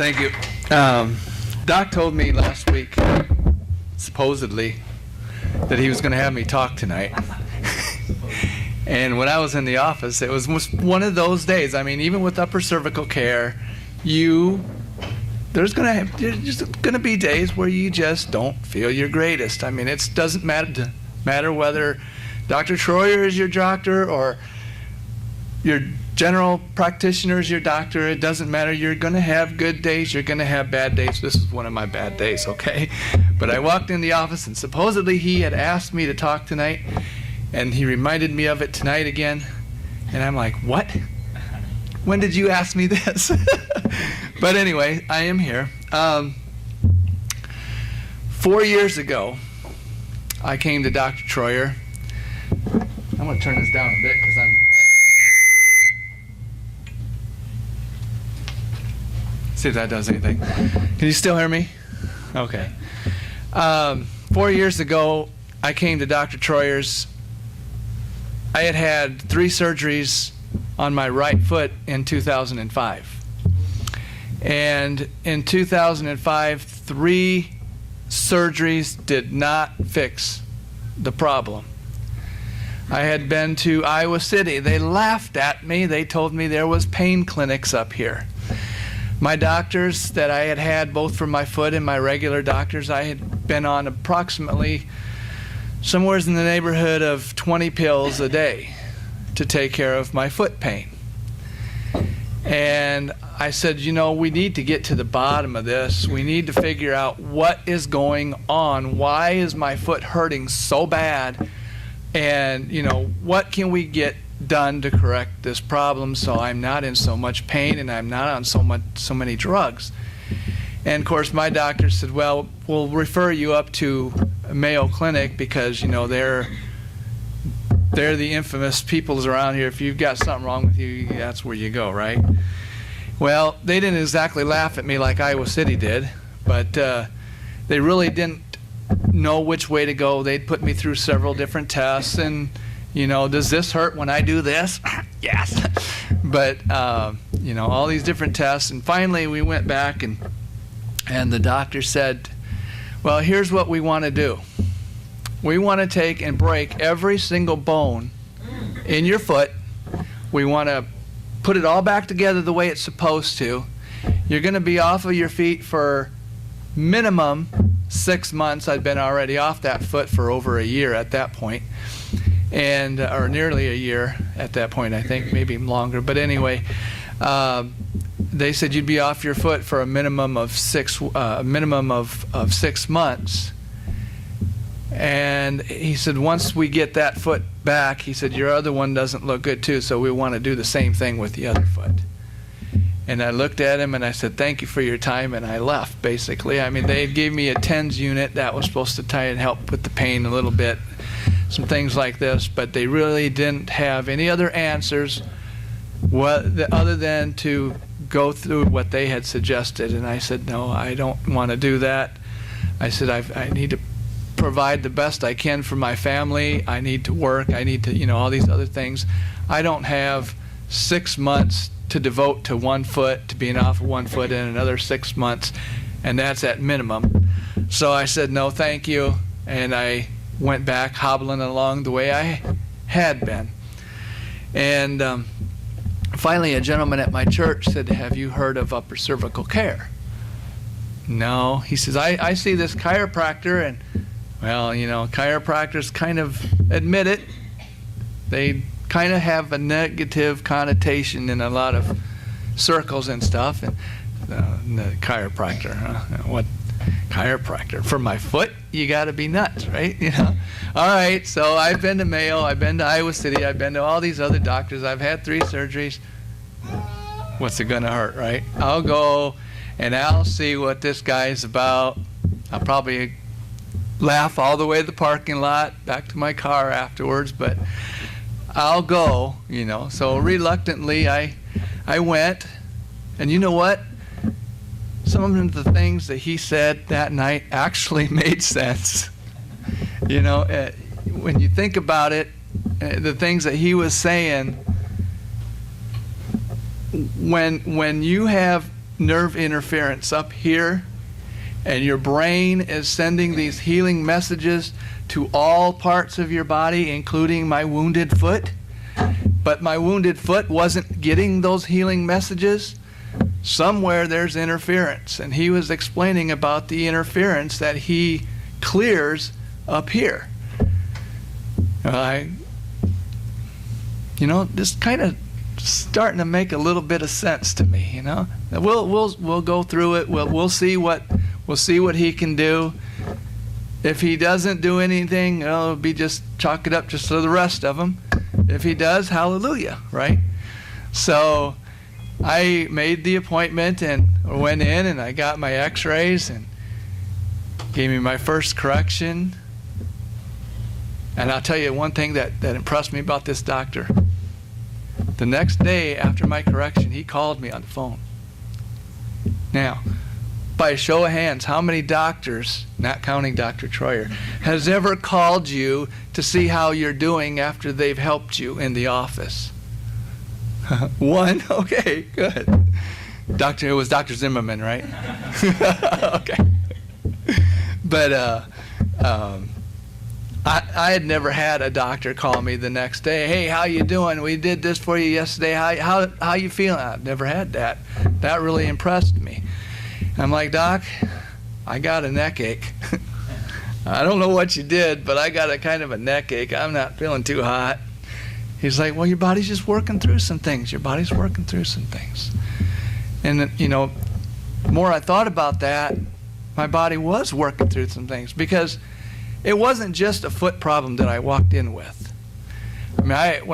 Thank you. Doc told me last week, supposedly, that he was going to have me talk tonight. And when I was in the office, it was one of those days. I mean, even with Upper Cervical Care, there's going to be days where you just don't feel your greatest. I mean, it doesn't matter whether Dr. Troyer is your doctor or your general practitioner is your doctor. It doesn't matter. You're going to have good days. You're going to have bad days. This is one of my bad days, okay? But I walked in the office, and supposedly he had asked me to talk tonight, and he reminded me of it tonight again. And I'm like, what? When did you ask me this? But anyway, I am here. 4 years ago, I came to Dr. Troyer. I'm going to turn this down a bit because see if that does anything. Can you still hear me? Okay. 4 years ago, I came to Dr. Troyer's. I had 3 surgeries on my right foot in 2005. And in 2005, 3 surgeries did not fix the problem. I had been to Iowa City. They laughed at me. They told me there was pain clinics up here. My doctors that I had both for my foot and my regular doctors, I had been on approximately somewhere in the neighborhood of 20 pills a day to take care of my foot pain. And I said, you know, we need to get to the bottom of this. We need to figure out what is going on. Why is my foot hurting so bad? And, you know, what can we get done to correct this problem so I'm not in so much pain and I'm not on so many drugs? And of course my doctor said, well, we'll refer you up to a Mayo Clinic because, you know, they're the infamous peoples around here. If you've got something wrong with you, that's where you go, right? Well, they didn't exactly laugh at me like Iowa City did, but they really didn't know which way to go. They'd put me through several different tests and, you know, does this hurt when I do this? Yes. But, you know, all these different tests. And finally we went back and the doctor said, well, here's what we want to do. We want to take and break every single bone in your foot. We want to put it all back together the way it's supposed to. You're going to be off of your feet for minimum 6 months. I'd been already off that foot for over a year at that point. And or nearly a year at that point, I think, maybe longer. But anyway, they said you'd be off your foot for a minimum of 6 months. And he said, once we get that foot back, he said, your other one doesn't look good too, so we want to do the same thing with the other foot. And I looked at him and I said, thank you for your time, and I left, basically. I mean, they gave me a TENS unit that was supposed to try and help with the pain a little bit, some things like this, but they really didn't have any other answers other than to go through what they had suggested. And I said, no, I don't want to do that. I said, I need to provide the best I can for my family. I need to work. I need to, you know, all these other things. I don't have 6 months to devote to one foot, to being off of one foot, in another 6 months, and that's at minimum. So I said, no, thank you, and I went back hobbling along the way I had been. And finally, a gentleman at my church said, have you heard of Upper Cervical Care? No. He says, I see this chiropractor, and well, you know, chiropractors kind of admit it. They kind of have a negative connotation in a lot of circles and stuff. And the chiropractor, huh? What chiropractor? For my foot? You got to be nuts, right? You know. All right. So I've been to Mayo. I've been to Iowa City. I've been to all these other doctors. I've had 3 surgeries. What's it gonna hurt, right? I'll go and I'll see what this guy's about. I'll probably laugh all the way to the parking lot, back to my car afterwards, but I'll go, you know. So reluctantly, I went, and you know what? Some of the things that he said that night actually made sense. You know, when you think about it, the things that he was saying, when you have nerve interference up here, and your brain is sending these healing messages to all parts of your body, including my wounded foot. But my wounded foot wasn't getting those healing messages. Somewhere there's interference, and he was explaining about the interference that he clears up here. This kind of starting to make a little bit of sense to me. We'll go through it. We'll see what he can do. If he doesn't do anything, it'll be just chalk it up just to the rest of them. If he does, hallelujah, right? So I made the appointment and went in, and I got my x-rays and gave me my first correction. And I'll tell you one thing that impressed me about this doctor. The next day after my correction, he called me on the phone. Now, by a show of hands, how many doctors, not counting Dr. Troyer, has ever called you to see how you're doing after they've helped you in the office? One? Okay, good. It was Dr. Zimmerman, right? Okay. But I had never had a doctor call me the next day. Hey, how you doing? We did this for you yesterday. How you feeling? I've never had that. That really impressed me. I'm like, Doc, I got a neck ache. I don't know what you did, but I got a kind of a neck ache. I'm not feeling too hot. He's like, well, your body's just working through some things. Your body's working through some things. And, the more I thought about that, my body was working through some things, because it wasn't just a foot problem that I walked in with. When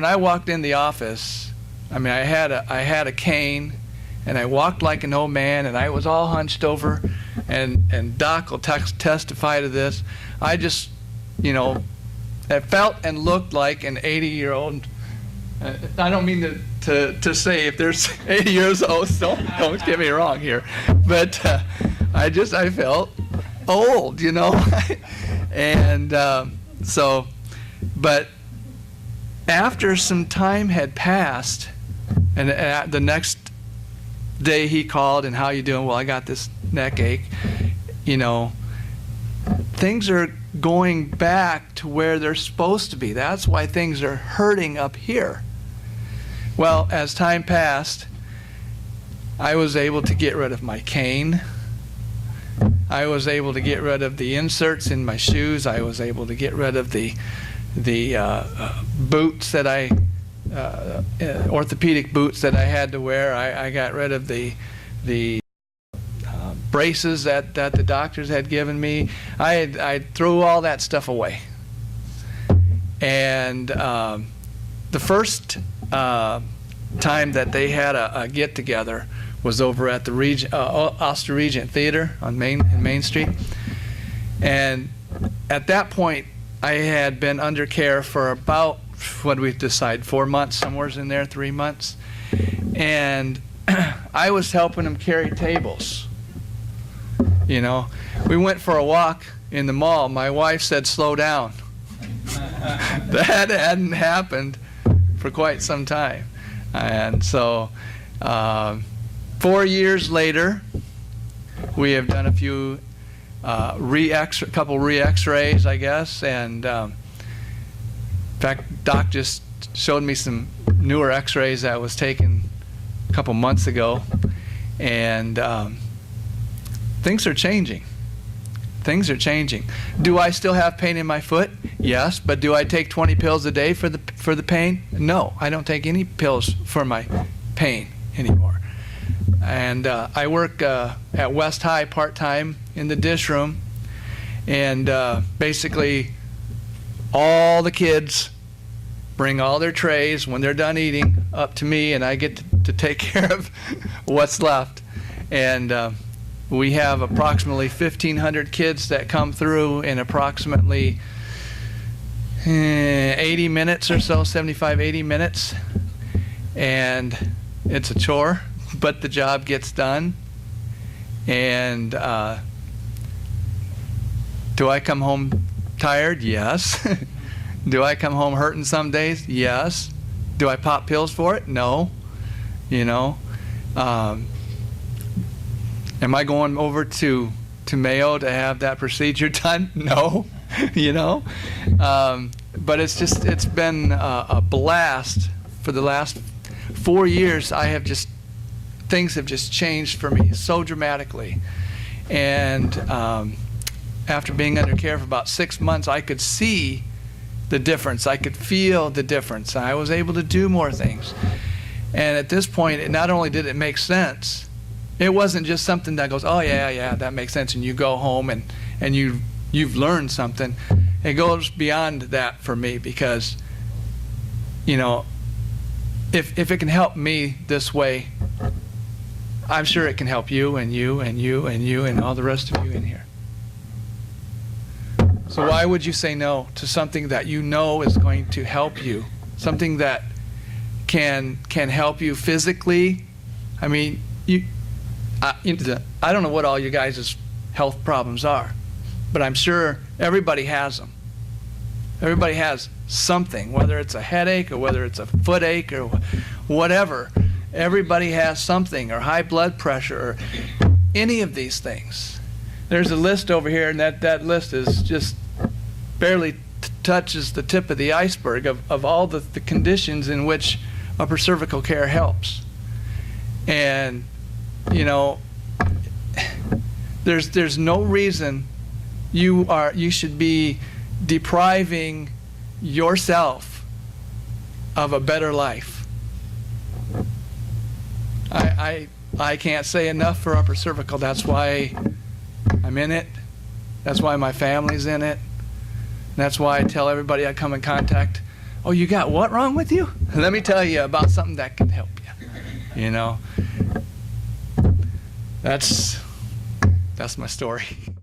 I walked in the office, I had a cane, and I walked like an old man, and I was all hunched over, and Doc will testify to this. I just, I felt and looked like an 80-year-old. I don't mean to say if there's 80 years old, don't get me wrong here, but I felt old, and but after some time had passed, and the next day he called, and how you doing? Well, I got this neck ache. Things are going back to where they're supposed to be. That's why things are hurting up here. Well, as time passed, I was able to get rid of my cane. I was able to get rid of the inserts in my shoes. I was able to get rid of the boots that orthopedic boots that I had to wear. I got rid of the braces that the doctors had given me. I threw all that stuff away. And the first time that they had a get-together was over at the Oster Regent Theater on Main Street. And at that point, I had been under care for about, what did we decide, 4 months, somewhere in there, 3 months. And I was helping them carry tables. We went for a walk in the mall. My wife said, slow down. That hadn't happened for quite some time. And so 4 years later, we have done a few couple re-x-rays, I guess, and in fact, Doc just showed me some newer x-rays that was taken a couple months ago, and things are changing. Things are changing. Do I still have pain in my foot? Yes, but do I take 20 pills a day for the pain? No, I don't take any pills for my pain anymore. And I work at West High part-time in the dish room, and basically all the kids bring all their trays when they're done eating up to me, and I get to take care of what's left. And we have approximately 1,500 kids that come through in approximately 80 minutes or so, 75, 80 minutes. And it's a chore, but the job gets done. And do I come home tired? Yes. Do I come home hurting some days? Yes. Do I pop pills for it? No. Am I going over to Mayo to have that procedure done? No, you know. But it's been a blast for the last 4 years. Things have just changed for me so dramatically. And after being under care for about 6 months, I could see the difference. I could feel the difference. I was able to do more things. And at this point, not only did it make sense, it wasn't just something that goes, oh yeah, that makes sense, and you go home and you've learned something. It goes beyond that for me, because, you know, if it can help me this way, I'm sure it can help you and you and you and you and all the rest of you in here. So why would you say no to something that you know is going to help you? Something that can help you physically? I mean, I don't know what all you guys' health problems are, but I'm sure everybody has them. Everybody has something, whether it's a headache or whether it's a foot ache or whatever. Everybody has something, or high blood pressure, or any of these things. There's a list over here, and that list is just barely touches the tip of the iceberg of all the conditions in which upper cervical care helps. And, you know, there's no reason you should be depriving yourself of a better life. I can't say enough for upper cervical. That's why I'm in it. That's why my family's in it. That's why I tell everybody I come in contact, oh, you got what wrong with you? Let me tell you about something that can help you. You know, that's my story.